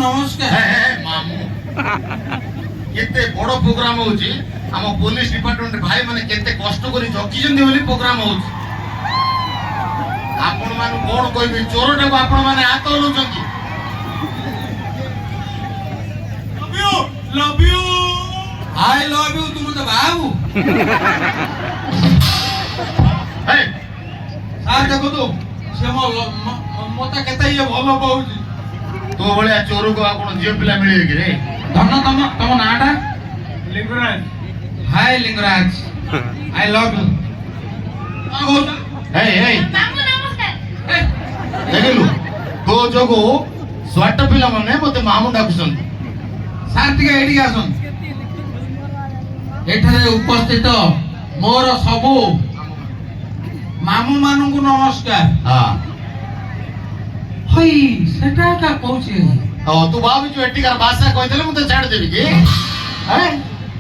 नमस्कार मामू केते बड़ प्रोग्राम होची हम पुलिस डिपार्टमेंट भाई माने केते कष्ट करी जकी जंदी बोली प्रोग्राम होची आपण मानु कोन कहबे चोरटा को आपण माने हाथ लउचंती love you I love you तुम तो बाबू हे सार देखो तो से मते केते ये भलो पाउची तो बळिया चोर को आपण जीव पिला मिले कि रे धन तम नाटा लिंगराज हाय लिंगराज आई लव यू हे हे मामू नमस्कार देखलु तो जोगो स्वाट पिला माने मते मामू डाकुसन सार टिके एडी आसन एठारे उपस्थित मोर सबु मामू मानू नमस्कार हां हई सेटा का कहूची ओ तू बाबू जो एटिकार भाषा कहि देले मते छाड़ देबी कि हैं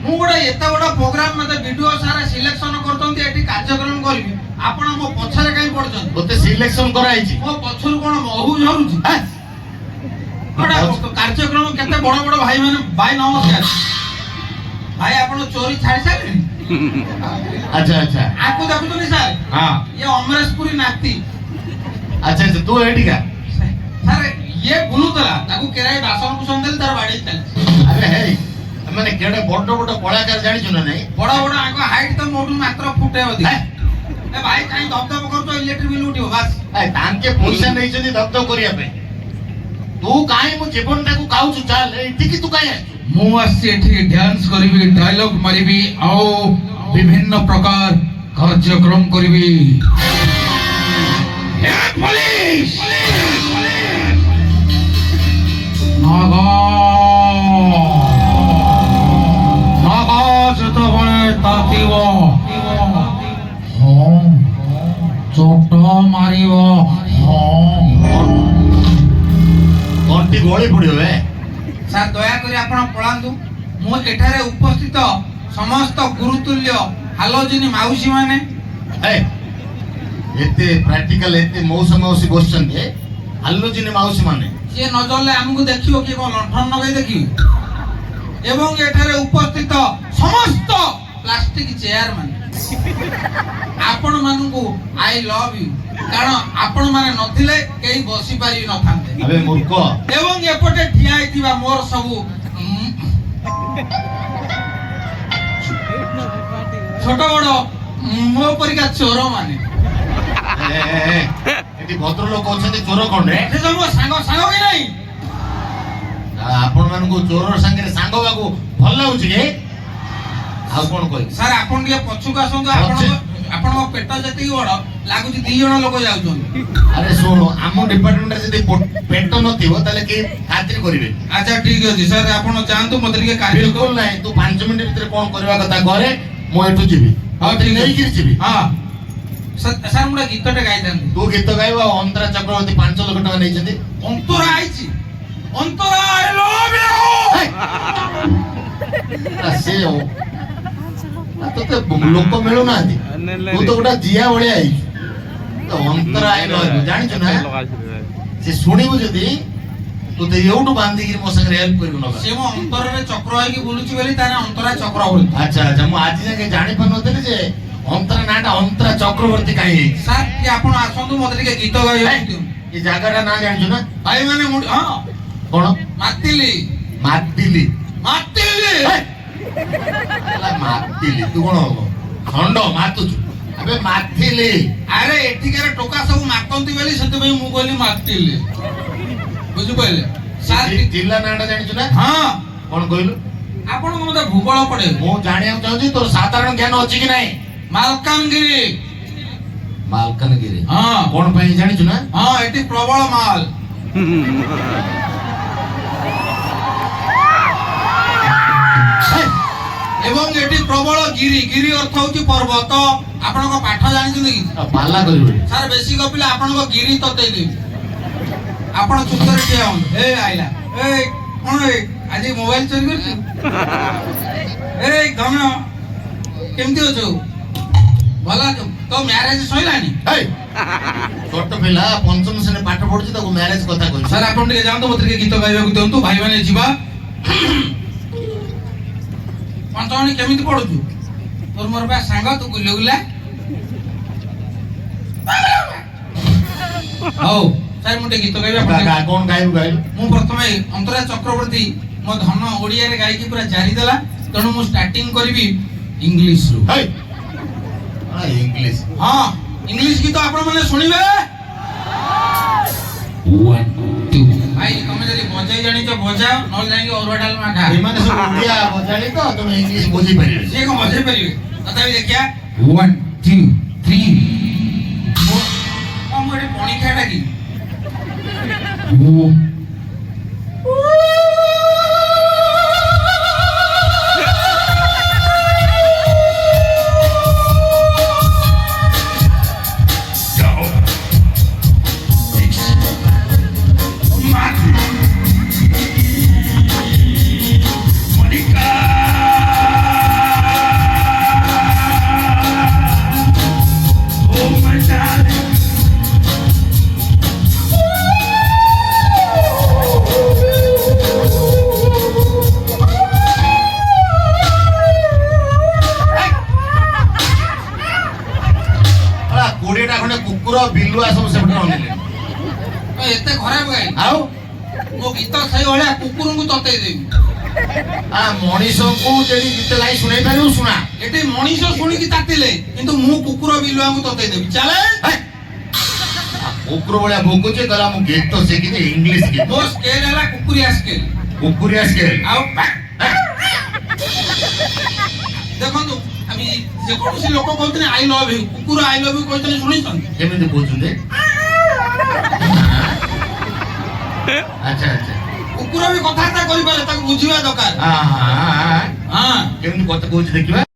मु गोडा एता बडा प्रोग्राम मते वीडियो सारा सिलेक्शन करतंती एटी कार्यक्रम करबी आपण मो पछरे काई पडछन ओते सिलेक्शन कराइछि मो पछरु कोन महू झरुची हैं बडा कार्यक्रम केते बड़ बड़ भाई माने भाई नमस्कार भाई आपण चोरी छाड़ी सारे अच्छा अच्छा आको देखु तो नहीं सर हां ये अमरेशपुरी नाती अच्छा अच्छा तू एटिका सर ये बुलुतला ताकू केराई बासन कुसन देल तार बाडी चल अरे हे माने केडे बड़ बड़ कलाकार जानि छु ना नहीं बड़ा बड़ा आको हाइट तो मोटू मात्र फुटे होदी ए भाई काई दबदब करतो इलेक्ट्रिक बिल उठियो बस ए तांके पैसा नै जदी दबदब करिया पे तू काई मु जीवन टाकू काउछु चाल एठी की तू काई मु आसी एठी डांस करबी डायलॉग मारिबी आओ विभिन्न प्रकार कार्यक्रम करबी ए पुलिस नागा नागा जतबळे तातिव हां चोट मारिव हां कोंटी गोळी पडियो ए सर दया करी आपण पळांतु मु एठारे उपस्थित समस्त गुरुतुल्य हालोजिनी माउसी माने ए एते प्रैक्टिकल एते मौसम मौसी बसछन के हालोजिनी माउसी माने से नजरले हमकु देखियो कि कोन लंठन नगै देखियो एवं एठारे उपस्थित समस्त प्लास्टिक चेयर माने आपण मानकु आई लव यू कारण आपण माने नथिले केही बसी पारि न थांते अबे मूर्ख एवं एपटे ठिया आइतिबा मोर सबु छोट बड़ मो परिका चोर माने एटी भद्र लोक अछते चोर कोन रे से सब सांग सांग कि नहीं आपण मानको चोर संगे सांग बाकू भल लागुची के आ कोन कहि सर आपण के पछु का संग आपण पेट जति बड़ लागुची 2 जण लोक जाउछन अरे सुनो आम डिपार्टमेंट जदी पेट नथिबो ताले के खातिर करिवे अच्छा ठीक अछि सर आपण जानतु मते के कार्य बिल्कुल नहीं तू 5 मिनिट भीतर कोन करबा कथा करे मो एठु जीवी हां ठीक नहीं गिर जीवी हां सर मुडा गीतटे गाइथन तू गीत गाइबा अंतरा चक्रवर्ती 5 लाख टका नै छथि अंतरा आइछि अंतरा आई लव यू से हो तो लोक मिलु ना तू तो गोटा जिया बळे आई तो अंतरा आई लो जानि छ ना से सुनिबु जदी तू ते एउटु बांधी गिर मो संग हेल्प करिबु ना से मो अंतर रे चक्र आइ कि बोलुची बेली ताने अंतरा चक्र बोल अच्छा अच्छा मो आज जाके जानि पनोतले जे अंतरा नाटा अंतरा चक्रवर्ती काई सर कि आपण आसंतु मते के गीत गाइयो ये जगहटा ना जानि छ ना भाई माने हां कोन मातिली मातिली मातिली ला मातिली तू कोन हो खंड मातुछु अबे मातिली अरे एठिकर टोका सब मातंती बेली सते भाई मु गोली मातिली बुझु पहिले सर जिल्ला नाटा जानि छ ना हां कोन कहिलु आपण को मते भूगोल पड़े मो जानिया चाहूची तोर साधारण ज्ञान अछि कि नाही मालकानगिरी मालकानगिरी हां कोन पई जानि छ ना हां एठी प्रबल माल एवं एठी प्रबल गिरी गिरी अर्थ होची पर्वत आपण को पाठ जानि छु कि पाला करिवे सर बेसी गपिला आपण को गिरी तते दे आपण चुतर के आउन ए आइला ए कोन ए आज मोबाइल चोरी करछु ए धम्य केमती होछु भला तो मैरिज सइलानी ए ଛୋଟ ପିଲା ପଞ୍ଚମ ଶ୍ରେଣୀ ପାଠ ପଢୁଛି ତାକୁ ମ୍ୟାରେଜ କଥା କହିଛି। ସାର୍ ଆପଣ ଟିକେ ଯାଆନ୍ତୁ ମତେ ଟିକେ ଗୀତ ଗାଇବାକୁ ଦିଅନ୍ତୁ ଭାଇ ମାନେ ଯିବା। ପଞ୍ଚମଣି କେମିତି ପଢୁଛୁ? ତୋର ମୋର ବା ସାଙ୍ଗ ତୁ ଗୁଲଗୁଲା। ହଉ ସାର୍ ମୁଁ ଟିକେ ଗୀତ ଗାଇବି ଆପଣ କଣ ଗାଇବୁ ଗାଇବୁ? ମୁଁ ପ୍ରଥମେ ଅନ୍ତରା ଚକ୍ରବର୍ତ୍ତୀ ମୋ ଧନ ଓଡ଼ିଆରେ ଗାଇକି ପୁରା ଜାରି ଦେଲା, ତେଣୁ ମୁଁ ଷ୍ଟାର୍ଟିଂ କରିବି ଇଂଲିଶରୁ। ଇଂଲିଶ? ହଁ ଇଂଲିଶ ଗୀତ ଆପଣ ମାନେ ଶୁଣିବେ। 1 2 ଭାଇ ତମେ ଯଦି ବଜାଇ ଜାଣିଛ ବଜାଅ, ନହେଲେ ଯାଇକି ଅରୁଆ ଡାଲମା ଖା। ଏମାନେ ସବୁ ଓଡ଼ିଆ ବଜାଳି ତ ତମେ ଇଂଲିଶ ବୁଝି ପାରିବେ। ସିଏ କଣ ବଜାଇ ପାରିବେ? ତଥାପି ଦେଖିଆ 1 2 3 ମୁଁ ଏଠି ପଣିଖିଆ ଡାକି କୁକୁର ବିଲୁଆ ସବୁ ସେପଟେ ରହିଲେ। ଏତେ ଖରାପ ଗାଇ ଆଉ ମୋ ଗୀତ ସେଇଭଳିଆ କୁକୁରଙ୍କୁ ତତେଇ ଦେବି। ମଣିଷକୁ ଯଦି ଗୀତ ଗାଇ ଶୁଣେଇ ପାରିବୁ ଶୁଣା। ଏଠି ମଣିଷ ଶୁଣିକି ତାତିଲେ କିନ୍ତୁ ମୁଁ କୁକୁର ବିଲୁଆଙ୍କୁ ତତେଇ ଦେବି। ଚାଲେ କୁକୁର ଭଳିଆ ଭୋଗୁଛି କହିଲା ମୁଁ ଗୀତ ଶିଖିଛି ଇଂଲିଶ ଗୀତ। ମୋ ସ୍କେଲ ହେଲା କୁକୁରିଆ ସ୍କେଲ। କୁକୁରିଆ ସ୍କେଲ? ଆଉ ଦେଖନ୍ତୁ আমি ଯେକୌଣସି ଲୋକ କହୁଥିଲେ ଆଇ ଲଭ୍ ୟୁ, କୁକୁର ଆଇ ଲଭ୍ ୟୁ କହିଥିଲେ ଶୁଣିଛନ୍ତି? କେମିତି କହୁଛନ୍ତି? ଆଚ୍ଛା ଆଚ୍ଛା। କୁକୁର ବି କଥାବାର୍ତ୍ତା କରିପାରେ, ତାକୁ ବୁଝିବା ଦରକାର। କେମିତି କଥା କହୁଛି ଦେଖିବା।